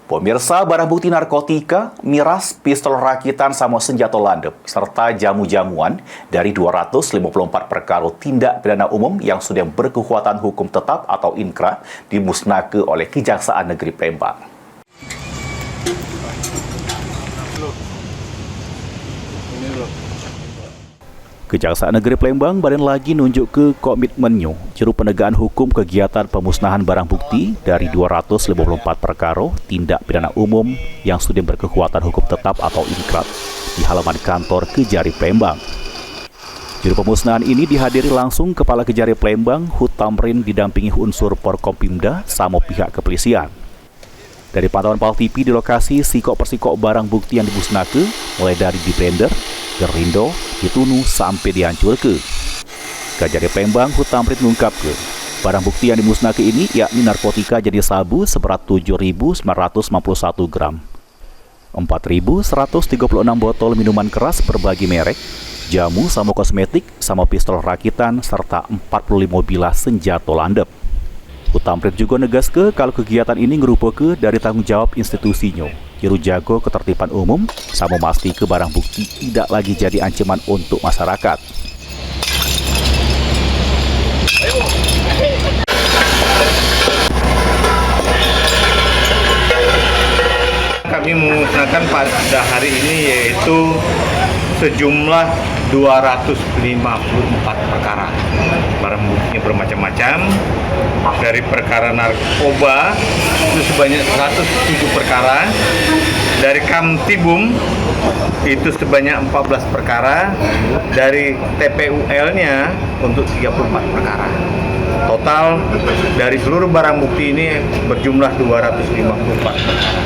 Pemirsa, barang bukti narkotika, miras, pistol rakitan sama senjata landep, serta jamu-jamuan dari 254 perkara tindak pidana umum yang sudah berkekuatan hukum tetap atau inkrah dimusnahkan oleh Kejaksaan Negeri Palembang. Kejaksaan Negeri Palembang badan lagi nunjuk ke komitmennya juru penegakan hukum kegiatan pemusnahan barang bukti dari 254 perkara tindak pidana umum yang sudah berkekuatan hukum tetap atau inkrah di halaman kantor Kejari Palembang. Juru pemusnahan ini dihadiri langsung Kepala Kejari Palembang Hut Tamrin didampingi unsur Porkompimda sama pihak kepolisian. Dari pantauan PAL TV di lokasi, sikok-persikok barang bukti yang dimusnahkan mulai dari di blender, gerindo, ditunu sampai dihancurkan. Kejari Palembang Hut Tamrin mengungkapkan, barang bukti yang dimusnahkan ini yakni narkotika jenis sabu seberat 7.951 gram, 4.136 botol minuman keras berbagai merek, jamu sama kosmetik sama pistol rakitan serta 45 bilah senjata landep. Hut Tamrin juga negas kalau kegiatan ini merupakan dari tanggung jawab institusinya, juru jago ketertiban umum, sama memastikan barang bukti tidak lagi jadi ancaman untuk masyarakat. Kami memusnahkan pada hari ini yaitu sejumlah 254 perkara. Barang buktinya bermacam-macam, dari perkara narkoba itu sebanyak 107 perkara, dari Kamtibum itu sebanyak 14 perkara, dari TPUL-nya untuk 34 perkara. Total dari seluruh barang bukti ini berjumlah 254 perkara.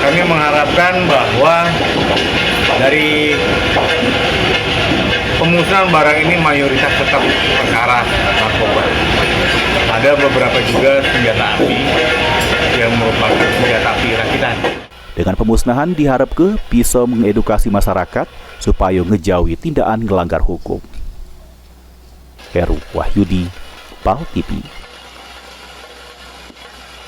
Kami mengharapkan bahwa dari pemusnahan barang ini mayoritas tetap perkara narkoba. Ada beberapa juga senjata api yang merupakan senjata api rakitan. Dengan pemusnahan diharapkan bisa mengedukasi masyarakat supaya ngejauhi tindakan melanggar hukum. Heru Wahyudi, PAL TV.